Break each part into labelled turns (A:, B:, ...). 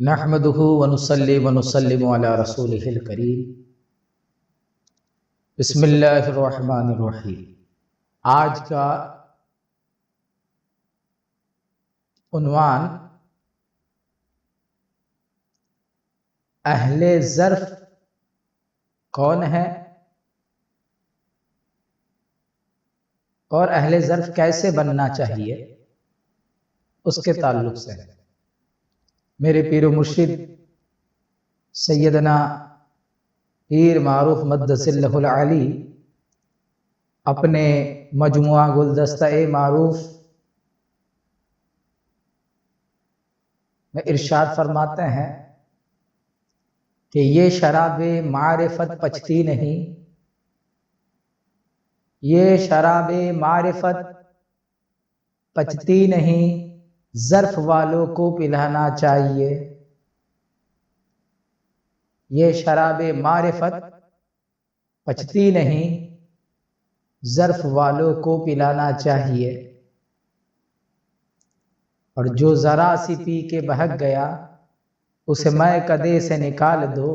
A: نحمدہ ونصلی ونسلم علی رسولہ الکریم۔ بسم اللہ الرحمن الرحیم۔ آج کا عنوان اہل ظرف کون ہے اور اہل ظرف کیسے بننا چاہیے اس کے تعلق سے ہے۔ میرے پیر و مرشد سیدنا پیر معروف مدث اللہ العلی اپنے مجموعہ گلدستہ معروف میں ارشاد فرماتے ہیں کہ یہ شراب معرفت پچتی نہیں، یہ شراب معرفت پچتی نہیں، ظرف والوں کو پلانا چاہیے۔ یہ شراب معرفت پچتی نہیں، ظرف والوں کو پلانا چاہیے۔ اور جو ذرا سی پی کے بہک گیا اسے میں کدے سے نکال دو،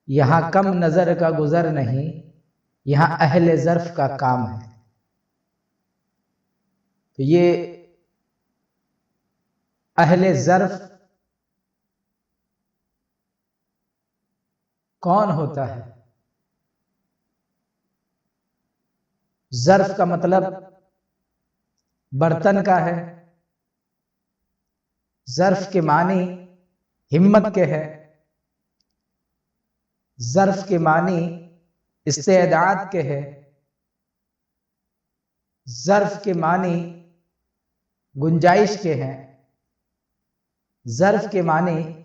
A: یہاں کم نظر کا گزر نہیں، یہاں اہل ظرف کا کام ہے۔ تو یہ اہل ظرف کون ہوتا ہے؟ ظرف کا مطلب برتن کا ہے، ظرف کے معنی ہمت کے ہے، ظرف کے معنی استعداد کے ہے، ظرف کے معنی گنجائش کے ہیں، ظرف کے معنی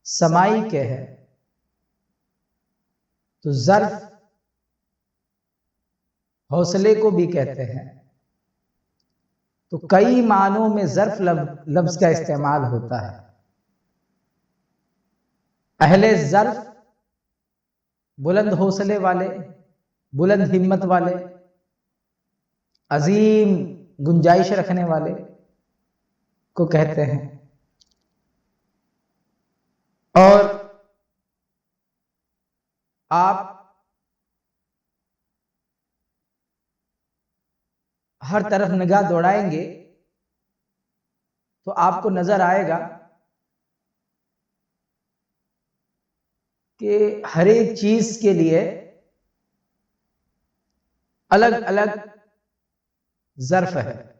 A: سمائی کے ہے۔ تو ظرف حوصلے کو بھی کہتے ہیں۔ تو کئی معنوں میں ظرف لفظ کا استعمال ہوتا ہے۔ اہل ظرف بلند حوصلے والے، بلند ہمت والے، عظیم گنجائش رکھنے والے کو کہتے ہیں۔ اور آپ ہر طرف نگاہ دوڑائیں گے تو آپ کو نظر آئے گا کہ ہر ایک چیز کے لیے الگ الگ ظرف ہے۔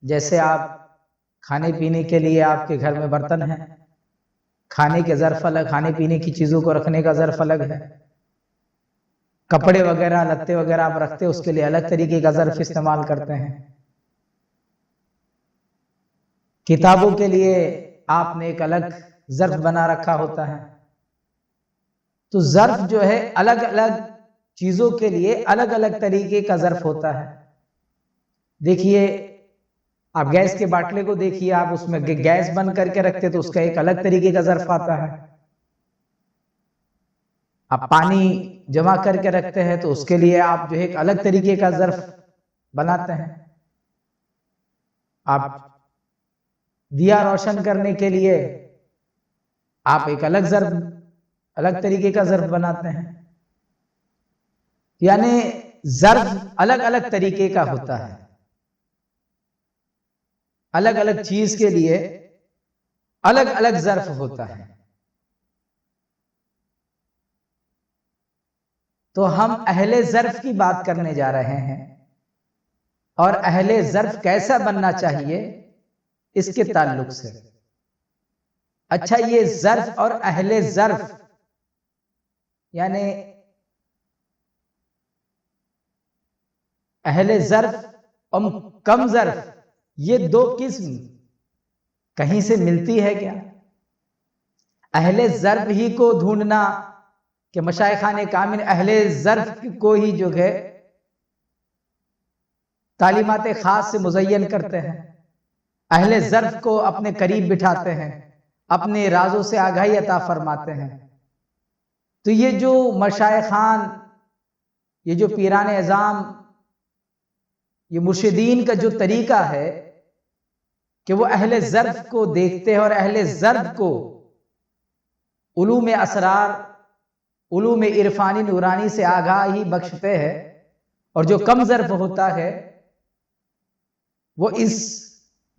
A: جیسے آپ کھانے پینے کے لیے آپ کے گھر میں برتن ہیں، کھانے کے ظرف الگ، کھانے پینے کی چیزوں کو رکھنے کا ظرف الگ ہے۔ کپڑے وغیرہ لتے وغیرہ آپ رکھتے اس کے لیے الگ طریقے کا ظرف استعمال کرتے ہیں۔ کتابوں کے لیے آپ نے ایک الگ ظرف بنا رکھا ہوتا ہے۔ تو ظرف جو ہے الگ الگ چیزوں کے لیے الگ الگ طریقے کا ظرف ہوتا ہے۔ دیکھیے آپ گیس کے باٹلے کو دیکھیے، آپ اس میں گیس بند کر کے رکھتے تو اس کا ایک الگ طریقے کا ظرف آتا ہے۔ آپ پانی جمع کر کے رکھتے ہیں تو اس کے لیے آپ جو ایک الگ طریقے کا ظرف بناتے ہیں۔ آپ دیا روشن کرنے کے لیے آپ ایک الگ ظرف، الگ طریقے کا ظرف بناتے ہیں۔ یعنی ظرف الگ الگ طریقے کا ہوتا ہے، الگ الگ چیز کے لیے الگ الگ ظرف ہوتا ہے۔ تو ہم اہل ظرف کی بات کرنے جا رہے ہیں، اور اہل ظرف کیسا بننا چاہیے اس کے تعلق سے۔ اچھا، یہ ظرف اور اہل ظرف یعنی اہل ظرف اور کم ظرف، یہ دو قسم کہیں سے ملتی ہے کیا؟ اہل ظرف ہی کو ڈھونڈنا کہ مشائخان کامل اہل ظرف کو ہی جو ہے تعلیمات خاص سے مزین کرتے ہیں، اہل ظرف کو اپنے قریب بٹھاتے ہیں، اپنے رازوں سے آگاہی عطا فرماتے ہیں۔ تو یہ جو مشائخان، یہ جو پیران اعظام، یہ مرشدین کا جو طریقہ ہے کہ وہ اہل ظرف کو دیکھتے ہیں اور اہل ظرف کو علوم اسرار، علوم عرفانی نورانی سے آگاہی بخشتے ہیں، اور جو کم ظرف ہوتا ہے وہ اس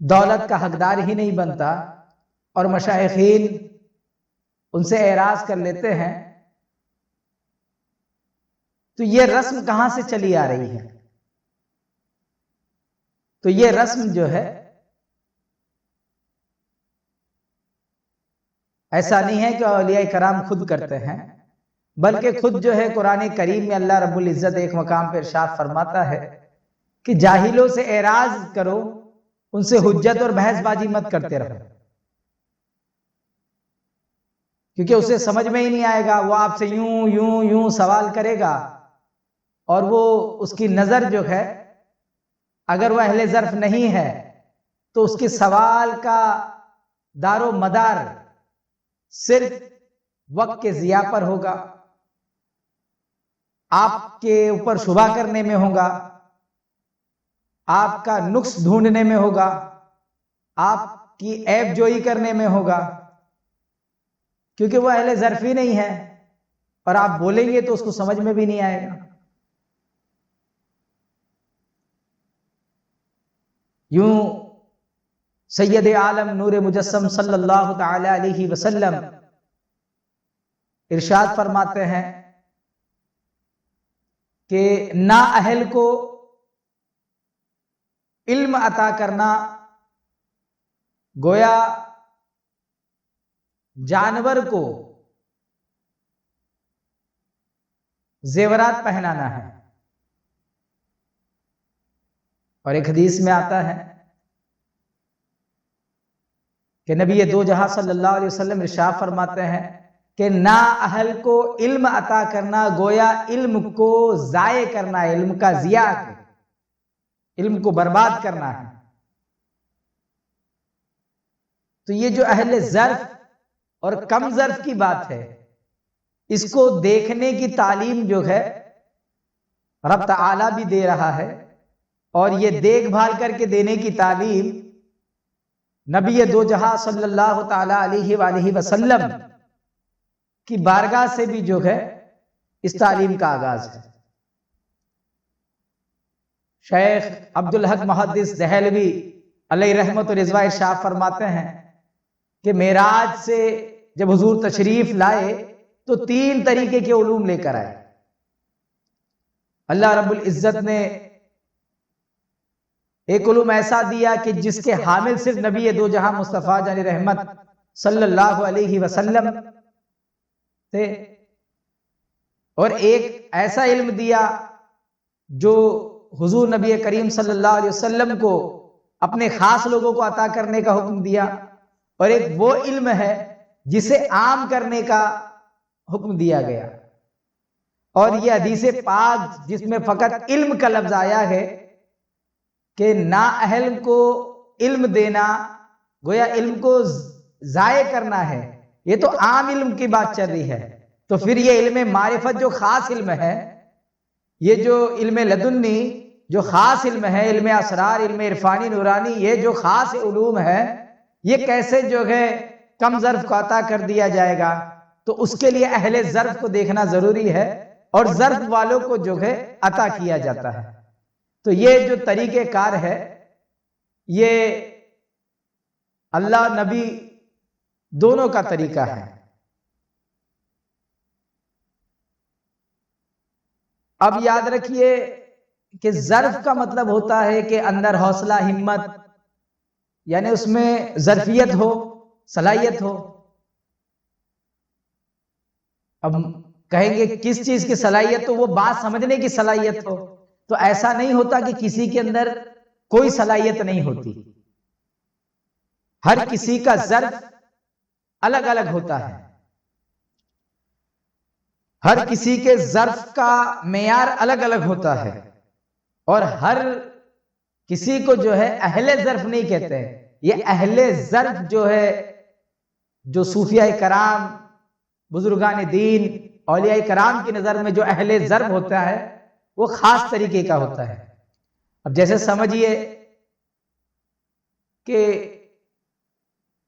A: دولت کا حقدار ہی نہیں بنتا، اور مشائخین ان سے اعراض کر لیتے ہیں۔ تو یہ رسم کہاں سے چلی آ رہی ہے؟ تو یہ رسم جو ہے ایسا نہیں ہے کہ اولیاء کرام خود کرتے ہیں، بلکہ خود جو ہے قرآن کریم میں اللہ رب العزت ایک مقام پر ارشاد فرماتا ہے کہ جاہلوں سے اعراض کرو، ان سے حجت اور بحث بازی مت کرتے رہو، کیونکہ اسے سمجھ میں ہی نہیں آئے گا، وہ آپ سے یوں یوں یوں سوال کرے گا، اور وہ اس کی نظر جو ہے اگر وہ اہل ظرف نہیں ہے تو اس کے سوال کا دار و مدار صرف وقت کے ضیاع پر ہوگا، آپ کے اوپر شبہ کرنے میں ہوگا، آپ کا نقص ڈھونڈنے میں ہوگا، آپ کی عیب جوئی کرنے میں ہوگا، کیونکہ وہ اہل ظرف ہی نہیں ہے، اور آپ بولیں گے تو اس کو سمجھ میں بھی نہیں آئے گا۔ یوں سید عالم نور مجسم صلی اللہ تعالی علیہ وسلم ارشاد فرماتے ہیں کہ نااہل کو علم عطا کرنا گویا جانور کو زیورات پہنانا ہے، اور ایک حدیث میں آتا ہے کہ نبی دو جہاں صلی اللہ علیہ وسلم ارشاد فرماتے ہیں کہ نااہل کو علم عطا کرنا گویا علم کو ضائع کرنا ہے، علم کا ضیاع ہے، علم کو برباد کرنا ہے۔ تو یہ جو اہل ظرف اور کم ظرف کی بات ہے، اس کو دیکھنے کی تعلیم جو ہے رب تعالی بھی دے رہا ہے، اور یہ دیکھ بھال کر کے دینے کی تعلیم نبی دو جہاں صلی اللہ تعالی علیہ وآلہ وسلم کی بارگاہ سے بھی جو ہے اس تعلیم کا آغاز ہے۔ شیخ عبدالحق محدث دہلوی علیہ رحمت و رضوان ارشاد فرماتے ہیں کہ معراج سے جب حضور تشریف لائے تو 3 طریقے کے علوم لے کر آئے۔ اللہ رب العزت نے ایک علوم ایسا دیا کہ جس کے حامل صرف نبی دو جہاں مصطفیٰ جان رحمت صلی اللہ علیہ وسلم تھے، اور ایک ایسا علم دیا جو حضور نبی کریم صلی اللہ علیہ وسلم کو اپنے خاص لوگوں کو عطا کرنے کا حکم دیا، اور ایک وہ علم ہے جسے عام کرنے کا حکم دیا گیا۔ اور یہ حدیث پاک جس میں فقط علم کا لفظ آیا ہے کہ نااہل کو علم دینا گویا علم کو ضائع کرنا ہے، یہ تو عام علم کی بات چل رہی ہے۔ تو پھر یہ علم معرفت جو خاص علم ہے، یہ جو علم لدنی جو خاص علم ہے، علم اسرار، علم عرفانی نورانی، یہ جو خاص علوم ہے، یہ کیسے جو ہے کم ظرف کو عطا کر دیا جائے گا؟ تو اس کے لیے اہل ظرف کو دیکھنا ضروری ہے، اور ظرف والوں کو جو ہے عطا کیا جاتا ہے۔ تو یہ جو طریقہ کار ہے، یہ اللہ نبی دونوں کا طریقہ ہے۔ اب یاد رکھیے کہ ظرف کا مطلب ہوتا ہے کہ اندر حوصلہ، ہمت، یعنی اس میں ظرفیت ہو، صلاحیت ہو۔ اب کہیں گے کس چیز کی صلاحیت؟ تو وہ بات سمجھنے کی صلاحیت ہو۔ تو ایسا نہیں ہوتا کہ کسی کے اندر کوئی صلاحیت نہیں ہوتی، ہر کسی کا ظرف الگ الگ ہوتا ہے، ہر کسی کے ظرف کا معیار الگ الگ ہوتا ہے، اور ہر کسی کو جو ہے اہل ظرف نہیں کہتے ہیں۔ یہ اہل ظرف جو ہے، جو صوفیاء کرام، بزرگان دین، اولیاء کرام کی نظر میں جو اہل ظرف ہوتا ہے وہ خاص طریقے کا ہوتا ہے۔ اب جیسے سمجھیے کہ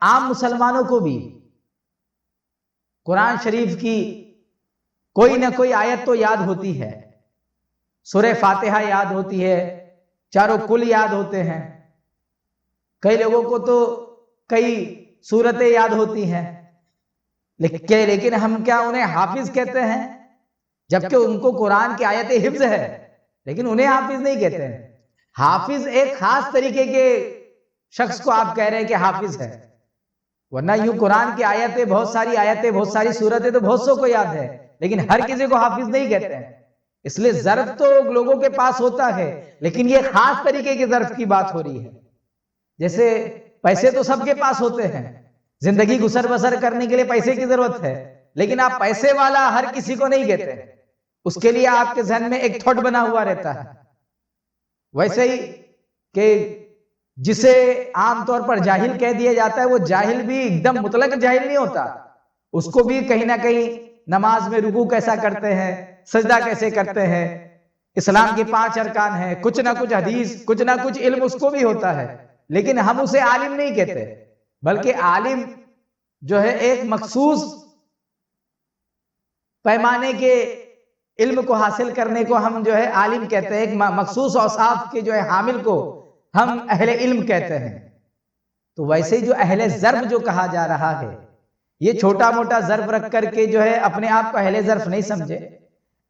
A: عام مسلمانوں کو بھی قرآن شریف کی کوئی نہ کوئی آیت تو یاد ہوتی ہے، سورہ فاتحہ یاد ہوتی ہے، چاروں کل یاد ہوتے ہیں، کئی لوگوں کو تو کئی سورتیں یاد ہوتی ہیں، لیکن ہم کیا انہیں حافظ کہتے ہیں؟ جبکہ ان کو قرآن کی آیت حفظ ہے، لیکن انہیں حافظ نہیں کہتے ہیں۔ حافظ ایک خاص طریقے کے شخص کو آپ کہہ رہے ہیں کہ حافظ ہے، ورنہ یوں قرآن کی آیتیں بہت ساری سورتیں تو بہت سو کو یاد ہے، لیکن ہر کسی کو حافظ نہیں کہتے ہیں۔ اس لیے ظرف تو لوگوں کے پاس ہوتا ہے، لیکن یہ خاص طریقے کے ظرف کی بات ہو رہی ہے۔ جیسے پیسے تو سب کے پاس ہوتے ہیں، زندگی گزر بسر کرنے کے لیے پیسے کی ضرورت ہے، لیکن آپ پیسے والا ہر کسی کو نہیں کہتے، اس کے لیے آپ کے ذہن میں ایک تھوٹ بنا ہوا رہتا ہے۔ ویسے ہی کہ جسے عام طور پر جاہل کہہ دیا جاتا ہے، وہ جاہل بھی ایک دم مطلق جاہل نہیں ہوتا، اس کو بھی کہیں نہ کہیں نماز میں رکوع کیسا کرتے ہیں، سجدہ کیسے کرتے ہیں، اسلام کے 5 ارکان ہیں، کچھ نہ کچھ حدیث، کچھ نہ کچھ علم اس کو بھی ہوتا ہے، لیکن ہم اسے عالم نہیں کہتے، بلکہ عالم جو ہے ایک مخصوص پیمانے کے علم کو حاصل کرنے کو ہم جو ہے عالم کہتے ہیں، ایک مخصوص اوصاف کے جو ہے حامل کو ہم اہل علم کہتے ہیں۔ تو ویسے ہی جو اہل ضرب جو کہا جا رہا ہے، یہ چھوٹا موٹا ضرب رکھ کر کے جو ہے اپنے آپ کو اہل ضرب نہیں سمجھے۔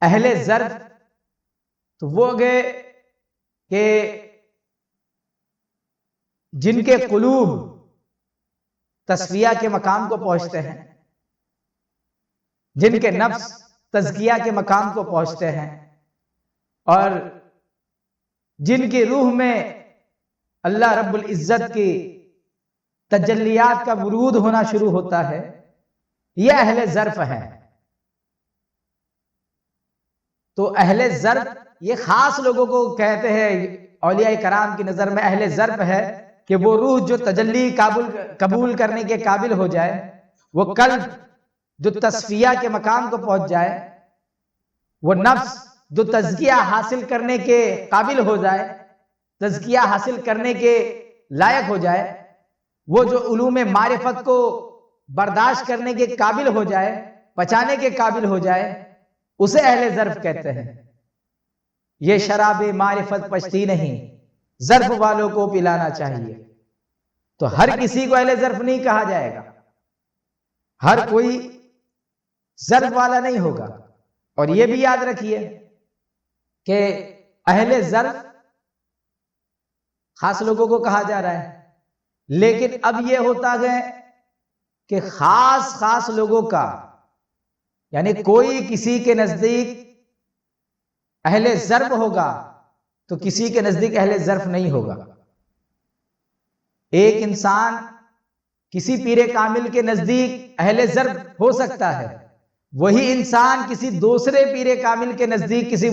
A: اہل ضرب تو وہ گئے کہ جن کے قلوب تصفیہ کے مقام کو پہنچتے ہیں، جن کے نفس تزکیہ کے مقام کو پہنچتے ہیں، اور جن کی روح میں اللہ رب العزت کی تجلیات کا ورود ہونا شروع ہوتا ہے، یہ اہل ظرف ہیں۔ تو اہل ظرف یہ خاص لوگوں کو کہتے ہیں، اولیاء کرام کی نظر میں اہل ظرف ہے کہ وہ روح جو تجلی قبول کرنے کے قابل ہو جائے، وہ قلب جو تصفیہ کے مقام کو پہنچ جائے، وہ نفس جو تزکیہ حاصل کرنے کے قابل ہو جائے، تزکیہ حاصل کرنے کے لائق ہو جائے، وہ جو علوم معرفت کو برداشت کرنے کے قابل ہو جائے، پچانے کے قابل ہو جائے، اسے اہل ظرف کہتے ہیں۔ یہ شراب معرفت پچتی نہیں، ظرف والوں کو پلانا چاہیے۔ تو ہر کسی کو اہل ظرف نہیں کہا جائے گا، ہر کوئی ظرف والا نہیں ہوگا۔ اور یہ بھی یاد رکھیے کہ اہل ظرف خاص لوگوں کو کہا جا رہا ہے، لیکن اب یہ ہوتا ہے کہ خاص لوگوں کا، یعنی کوئی کسی کے نزدیک اہل ظرف ہوگا تو کسی کے نزدیک اہل ظرف نہیں ہوگا۔ ایک انسان کسی پیر کامل کے نزدیک اہل ظرف ہو سکتا ہے، وہی انسان کسی دوسرے پیر کامل کے نزدیک، کسی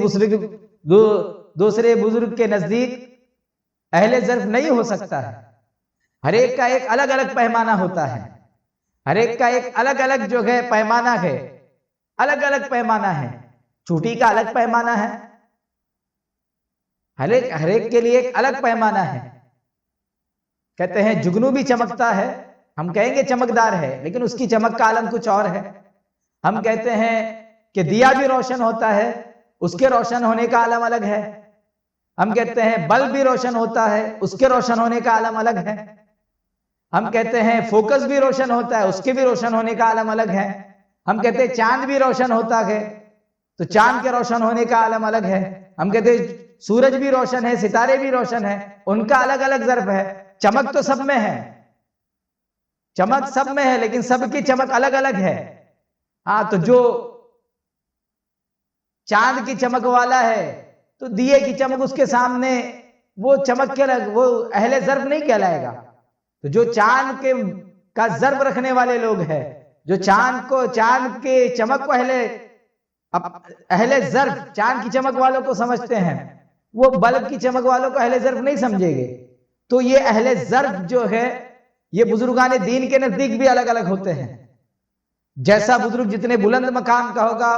A: دوسرے بزرگ کے نزدیک اہل ظرف نہیں ہو سکتا ہے۔ ہر ایک کا ایک الگ الگ پیمانہ ہوتا ہے، ہر ایک کا ایک الگ الگ جو ہے پیمانہ ہے، الگ الگ پیمانہ ہے۔ چوٹی کا الگ پیمانہ ہے، ہر ایک کے لیے ایک الگ پیمانہ ہے۔ کہتے ہیں جگنو بھی چمکتا ہے، ہم کہیں گے چمکدار ہے، لیکن اس کی چمک کا عالم کچھ اور ہے۔ ہم کہتے ہیں کہ دیا بھی روشن ہوتا ہے، اس کے روشن ہونے کا عالم الگ ہے۔ ہم کہتے ہیں بلب بھی روشن ہوتا ہے، اس کے روشن ہونے کا عالم الگ ہے۔ ہم کہتے ہیں فوکس بھی روشن ہوتا ہے، اس کے بھی روشن ہونے کا عالم الگ ہے۔ ہم کہتے ہیں چاند بھی روشن ہوتا ہے، تو چاند کے روشن ہونے کا عالم الگ ہے۔ ہم کہتے ہیں سورج بھی روشن ہے، ستارے بھی روشن ہیں، ان کا الگ الگ ظرف ہے۔ چمک تو سب میں ہے، چمک سب میں ہے، لیکن سب کی چمک الگ الگ ہے۔ ہاں، تو جو چاند کی چمک والا ہے تو دیے کی چمک اس کے سامنے وہ چمک کے وہ اہل ظرف نہیں کہلائے گا۔ تو جو چاند کا ظرف رکھنے والے لوگ ہیں، جو چاند کے چمک کو اہل ظرف، چاند کی چمک والوں کو سمجھتے ہیں، وہ بلب کی چمک والوں کو اہل ظرف نہیں سمجھے گے۔ تو یہ اہل ظرف جو ہے، یہ بزرگان دین کے نزدیک بھی الگ الگ ہوتے ہیں۔ جیسا بزرگ جتنے بلند مقام کا ہوگا،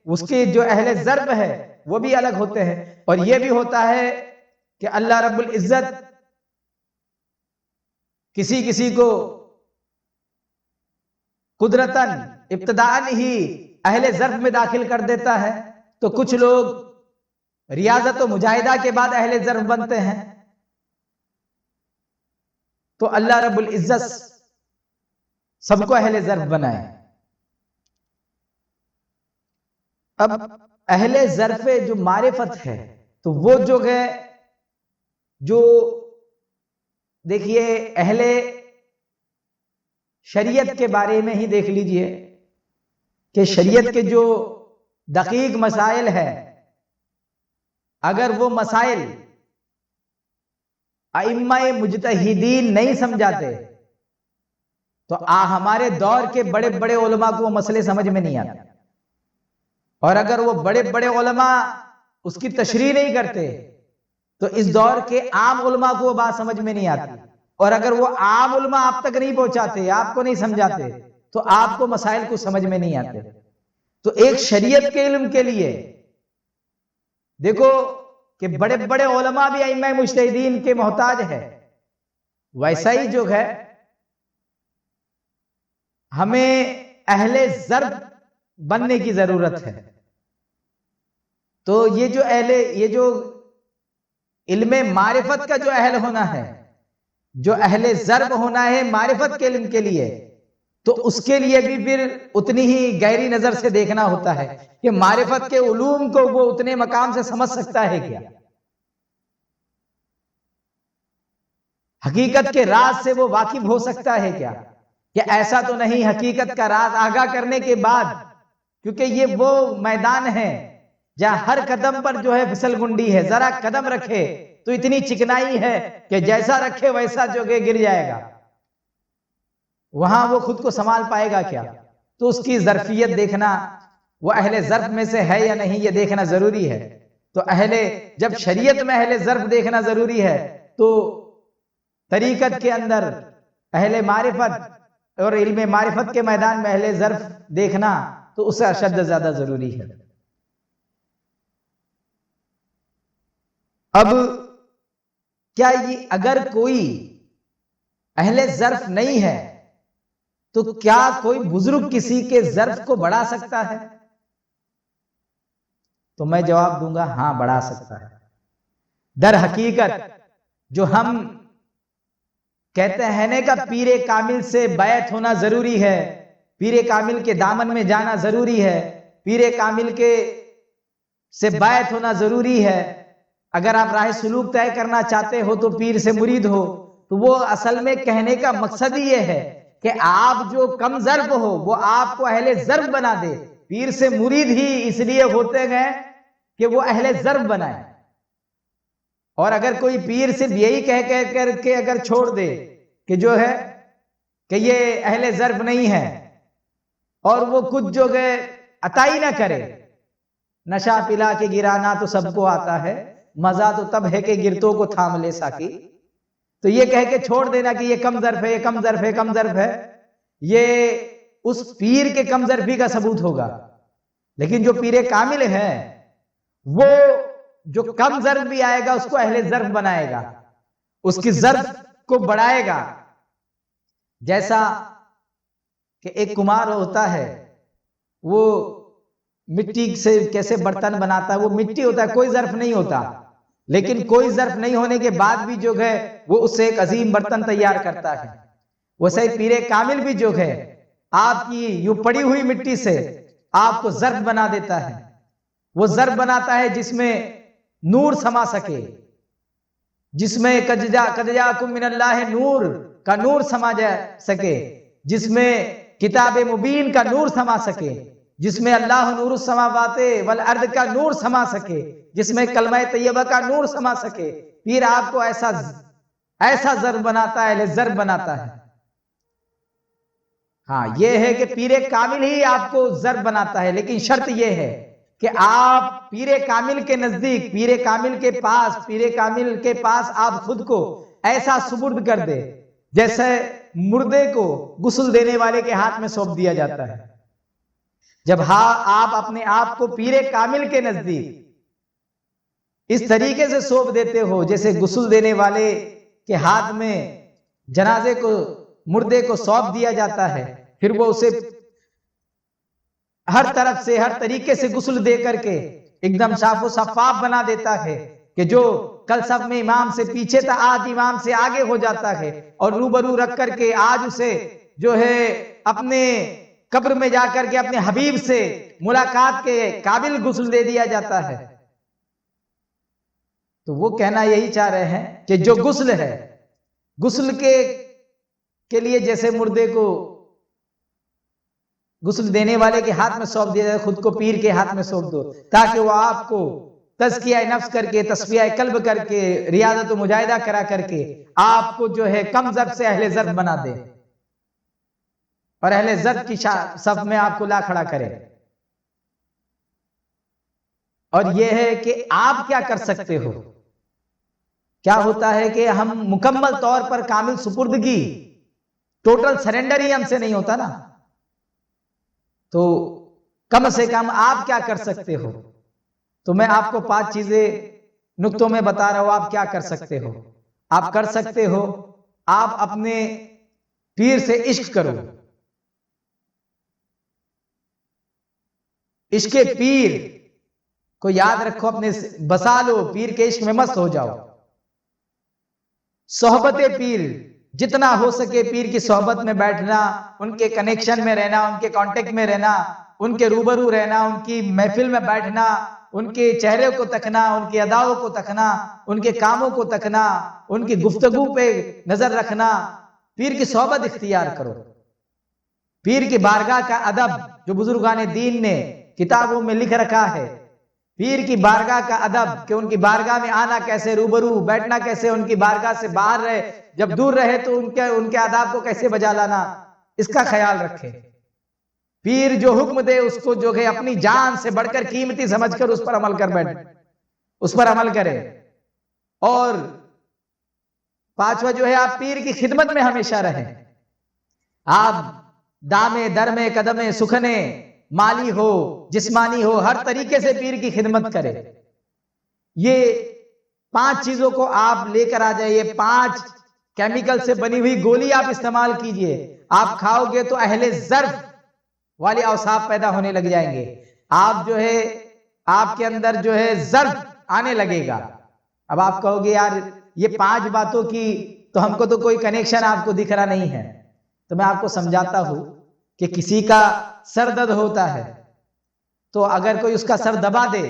A: اس کے جو اہل ظرف ہے وہ بھی الگ ہوتے ہیں۔ اور یہ بھی ہوتا ہے کہ اللہ رب العزت کسی کسی کو قدرتاً ابتداءً ہی اہل ظرف میں داخل کر دیتا ہے، تو کچھ لوگ ریاضت و مجاہدہ کے بعد اہل ظرف بنتے ہیں۔ تو اللہ رب العزت سب کو اہل ظرف بنائے۔ اب اہل ظرف جو معرفت ہے تو وہ جو ہے، جو دیکھیے اہل شریعت کے بارے میں ہی دیکھ لیجئے کہ شریعت کے جو دقیق مسائل ہیں، اگر وہ مسائل ائمہ مجتہدین نہیں سمجھاتے تو ہمارے دور کے بڑے بڑے علماء کو وہ مسئلے سمجھ میں نہیں آتے، اور اگر وہ بڑے بڑے علماء اس کی تشریح نہیں کرتے تو اس دور کے عام علماء کو وہ بات سمجھ میں نہیں آتی، اور اگر وہ عام علماء آپ تک نہیں پہنچاتے، آپ کو نہیں سمجھاتے تو آپ کو مسائل کو سمجھ میں نہیں آتے۔ تو ایک شریعت کے علم کے لیے دیکھو کہ بڑے بڑے علماء بھی ائمہ مجتہدین کے محتاج ہے، ویسا ہی جو ہے ہمیں اہل ظرف بننے کی ضرورت ہے۔ تو یہ جو علم معرفت کا جو اہل ہونا ہے، جو اہل ظرف ہونا ہے معرفت کے علم کے لیے، تو اس کے لیے بھی پھر اتنی ہی گہری نظر سے دیکھنا ہوتا ہے کہ معرفت کے علوم کو وہ اتنے مقام سے سمجھ سکتا ہے کیا، حقیقت کے راز سے وہ واقف ہو سکتا ہے کیا، کہ ایسا تو نہیں حقیقت کا راز آگاہ کرنے کے بعد، کیونکہ یہ وہ میدان ہے جہاں ہر قدم پر جو ہے پھسل گنڈی ہے، ذرا قدم رکھے تو اتنی چکنائی ہے کہ جیسا رکھے ویسا جو کہ گر جائے گا، وہاں وہ خود کو سنبھال پائے گا کیا؟ تو اس کی ظرفیت دیکھنا، وہ اہل ظرف میں سے ہے یا نہیں، یہ دیکھنا ضروری ہے۔ تو جب شریعت میں اہل ظرف دیکھنا ضروری ہے تو طریقت کے اندر اہل معرفت اور علم معرفت کے میدان میں اہل ظرف دیکھنا تو اس سے اشد زیادہ ضروری ہے۔ اب کیا یہ اگر کوئی اہل ظرف نہیں ہے تو کیا کوئی بزرگ کسی کے ظرف کو بڑھا سکتا ہے؟ تو میں جواب دوں گا ہاں، بڑھا سکتا ہے۔ در حقیقت جو ہم کہتے ہیں کہ پیر کامل سے بیعت ہونا ضروری ہے، پیر کامل کے دامن میں جانا ضروری ہے، پیر کامل کے سے بیعت ہونا ضروری ہے، اگر آپ راہ سلوک طے کرنا چاہتے ہو تو پیر سے مرید ہو، تو وہ اصل میں کہنے کا مقصد ہی یہ ہے کہ آپ جو کم ضرب ہو وہ آپ کو اہل ضرب بنا دے۔ پیر سے مرید ہی اس لیے ہوتے گئے کہ وہ اہل ضرب بنائے، اور اگر کوئی پیر صرف یہی کہہ کر کے اگر چھوڑ دے کہ جو ہے کہ یہ اہل ضرب نہیں ہے، اور وہ خود جو ہے عطائی نہ کرے، نشہ پلا کے گرانا تو سب کو آتا ہے، مزہ تو تب ہے کہ گرتوں کو تھام لے ساکی، تو یہ کہہ کے چھوڑ دینا کہ یہ کم ظرف ہے، یہ کم ظرف ہے، کم ظرف ہے، یہ اس پیر کے کم ظرفی کا ثبوت ہوگا۔ لیکن جو پیر کامل ہے وہ جو کم ظرف بھی آئے گا اس کو اہل ظرف بنائے گا، اس کی ظرف کو بڑھائے گا۔ جیسا کہ ایک کمار ہوتا ہے، وہ مٹی سے کیسے برتن بناتا ہے، وہ مٹی ہوتا ہے، کوئی ظرف نہیں ہوتا، لیکن کوئی ظرف نہیں ہونے کے بعد بھی جو ہے وہ اس سے ایک عظیم برتن تیار کرتا ہے۔ ویسے پیر کامل بھی جو ہے آپ کی یوں پڑی ہوئی مٹی سے آپ کو ظرف بنا دیتا ہے، وہ ظرف بناتا ہے جس میں نور سما سکے، جس میں قد جاءکم من اللہ نور کا نور سما جا سکے، جس میں کتاب مبین کا نور سما سکے، جس میں اللہ نور السماوات والارض کا نور سما سکے، جس میں کلمہ طیبہ کا نور سما سکے۔ پھر آپ کو ایسا ضرب بناتا ہے، ضرب بناتا ہے۔ ہاں، یہ ہے کہ پیر کامل ہی آپ کو ضرب بناتا ہے، لیکن شرط یہ ہے کہ آپ پیر کامل کے نزدیک، پیر کامل کے پاس آپ خود کو ایسا سپرد کر دے جیسے مردے کو غسل دینے والے کے ہاتھ میں سونپ دیا جاتا ہے۔ جب آپ اپنے آپ کو پیر کامل کے نزدیک اس طریقے سے سونپ دیتے ہو جیسے غسل دینے والے کے ہاتھ میں جنازے کو مردے کو سونپ دیا جاتا ہے، پھر وہ اسے ہر طرف سے ہر طریقے سے غسل دے کر کے ایک دم صاف و شفاف بنا دیتا ہے کہ جو کل صف میں امام سے پیچھے تھا آج امام سے آگے ہو جاتا ہے، اور روبرو رکھ کر کے آج اسے جو ہے اپنے قبر میں جا کر کے اپنے حبیب سے ملاقات کے قابل غسل دے دیا جاتا ہے۔ تو وہ کہنا یہی چاہ رہے ہیں کہ جو غسل ہے، غسل کے لیے جیسے مردے کو غسل دینے والے کے ہاتھ میں سونپ دیا جائے، خود کو پیر کے ہاتھ میں سونپ دو، تاکہ وہ آپ کو تزکیہ نفس کر کے، تصفیہ قلب کر کے، ریاضت و مجاہدہ کرا کر کے آپ کو جو ہے کم ضرب سے اہل ضرب بنا دے، اور اہل ضرب کی صف میں آپ کو لا کھڑا کرے۔ اور یہ ہے کہ آپ کیا کر سکتے ہو؟ کیا ہوتا ہے کہ ہم مکمل طور پر کامل سپردگی، ٹوٹل سرنڈر ہی ہم سے نہیں ہوتا نا، تو کم سے کم آپ کیا کر سکتے ہو؟ تو میں آپ کو 5 چیزیں نقطوں میں بتا رہا ہوں، آپ کیا کر سکتے ہو۔ آپ کر سکتے ہو، آپ اپنے پیر سے عشق کرو، عشق پیر کو یاد رکھو، اپنے بسا لو، پیر کے عشق میں مست ہو جاؤ۔ صحبت پیر، جتنا ہو سکے پیر کی صحبت میں بیٹھنا، ان کے کنیکشن میں رہنا، ان کے کانٹیکٹ میں رہنا، ان کے روبرو رہنا، ان کی محفل میں بیٹھنا، ان کے چہرے کو تکنا، ان کی اداؤں کو تکنا، ان کے کاموں کو تکنا، ان کی گفتگو پہ نظر رکھنا، پیر کی صحبت اختیار کرو۔ پیر کی بارگاہ کا ادب جو بزرگان دین نے کتابوں میں لکھ رکھا ہے، پیر کی بارگاہ کا ادب کہ ان کی بارگاہ میں آنا کیسے، روبرو بیٹھنا کیسے، ان کی بارگاہ سے باہر رہے، جب دور رہے تو ان کے آداب کو کیسے بجا لانا، اس کا خیال رکھے۔ پیر جو حکم دے اس کو جو ہے اپنی جان سے بڑھ کر قیمتی سمجھ کر اس پر عمل کر بیٹھے، اس پر عمل کرے۔ اور 5واں جو ہے آپ پیر کی خدمت میں ہمیشہ رہیں، آپ دامے درمے قدمے سکھنے، مالی ہو جسمانی ہو، ہر طریقے سے پیر کی خدمت کرے۔ یہ 5 چیزوں کو آپ لے کر آ جائیں، یہ 5 کیمیکل سے بنی ہوئی گولی آپ استعمال کیجئے، آپ کھاؤ گے تو اہل ظرف والی اوصاف پیدا ہونے لگ جائیں گے، آپ جو ہے آپ کے اندر جو ہے ظرف آنے لگے گا۔ اب آپ کہو گے یار یہ 5 باتوں کی تو ہم کو تو کوئی کنیکشن آپ کو دکھ رہا نہیں ہے، تو میں آپ کو سمجھاتا ہوں کہ کسی کا سر درد ہوتا ہے تو اگر کوئی اس کا سر دبا دے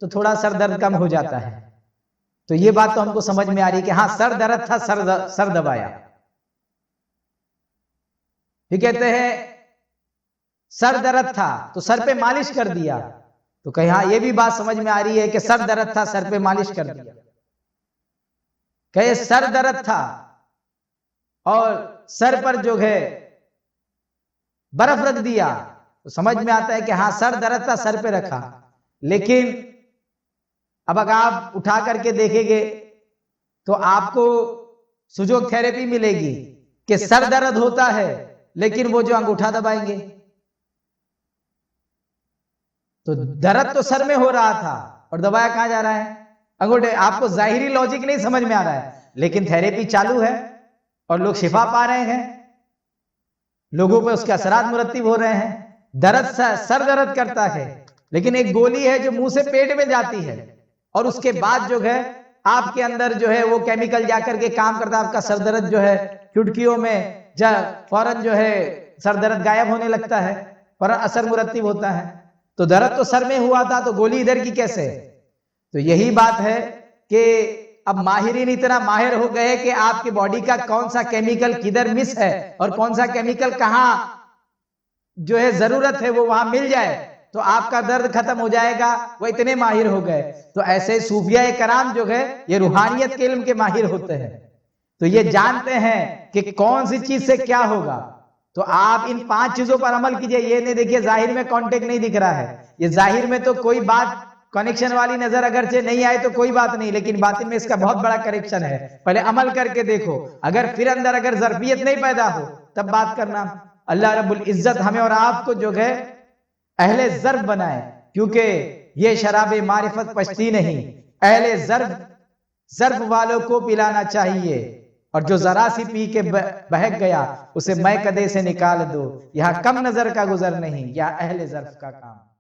A: تو تھوڑا سر درد کم ہو جاتا ہے، تو یہ بات تو ہم کو سمجھ میں آ رہی ہے کہ ہاں سر درد تھا، سر دبایا۔ یہ کہتے ہیں سر درد تھا تو سر پہ مالش کر دیا، تو کہ ہاں یہ بھی بات سمجھ میں آ رہی ہے کہ سر درد تھا، سر پہ مالش کر دیا۔ کہ سر درد تھا اور سر پر جو ہے برف رکھ دیا تو سمجھ میں آتا ہے کہ ہاں سر درد تھا، سر پہ رکھا، لیکن اب اگر آپ اٹھا کر کے دیکھیں گے تو آپ کو سجوگ تھیراپی ملے گی کہ سر درد ہوتا ہے لیکن وہ جو انگوٹھا دبائیں گے تو درد تو سر میں ہو رہا تھا اور دبایا کہاں جا رہا ہے؟ انگوٹھے۔ آپ کو ظاہری لاجک نہیں سمجھ میں آ رہا ہے، لیکن تھیراپی چالو ہے اور لوگ شفا پا رہے ہیں، لوگوں پہ اس کے اثرات مرتب ہو رہے ہیں۔ درد سر درد کرتا ہے، لیکن ایک گولی ہے جو منہ سے پیٹ میں جاتی ہے اور اس کے بعد جو ہے آپ کے اندر جو ہے وہ کیمیکل جا کر کے کام کرتا ہے، آپ کا سر درد جو ہے چٹکیوں میں فوراً جو ہے سر درد غائب ہونے لگتا ہے، فوراً اثر مرتب ہوتا ہے۔ تو درد تو سر میں ہوا تھا تو گولی ادھر کی کیسے؟ تو یہی بات ہے کہ اب ماہرین اتنا ماہر ہو گئے کہ آپ کی باڈی کا کون سا کیمیکل کدھر مس ہے اور کون سا کیمیکل کہاں جو ہے ضرورت ہے وہ وہاں مل جائے تو آپ کا درد ختم ہو جائے گا، وہ اتنے ماہر ہو گئے۔ تو ایسے صوفیاء کرام جو ہے یہ روحانیت کے علم کے ماہر ہوتے ہیں، تو یہ جانتے ہیں کہ کون سی چیز سے کیا ہوگا۔ تو آپ ان 5 چیزوں پر عمل کیجئے۔ یہ نہیں دیکھیے ظاہر میں کانٹیکٹ نہیں دکھ رہا ہے، یہ ظاہر میں تو کوئی بات کنیکشن والی نظر اگرچہ نہیں آئے تو کوئی بات نہیں، لیکن باطن میں اس کا بہت بڑا کنیکشن ہے۔ پہلے عمل کر کے دیکھو، اگر پھر اندر اگر ظرفیت نہیں پیدا ہو تب بات کرنا۔ اللہ رب العزت ہمیں اور آپ کو جو ہے اہل ظرف بنائے، کیونکہ یہ شراب معرفت پچتی نہیں، اہل ظرف والوں کو پلانا چاہیے۔ اور جو ذرا سی پی کے بہک گیا اسے میں کدے سے نکال دو، یہاں کم نظر کا گزر نہیں یا اہل ظرف کا کام۔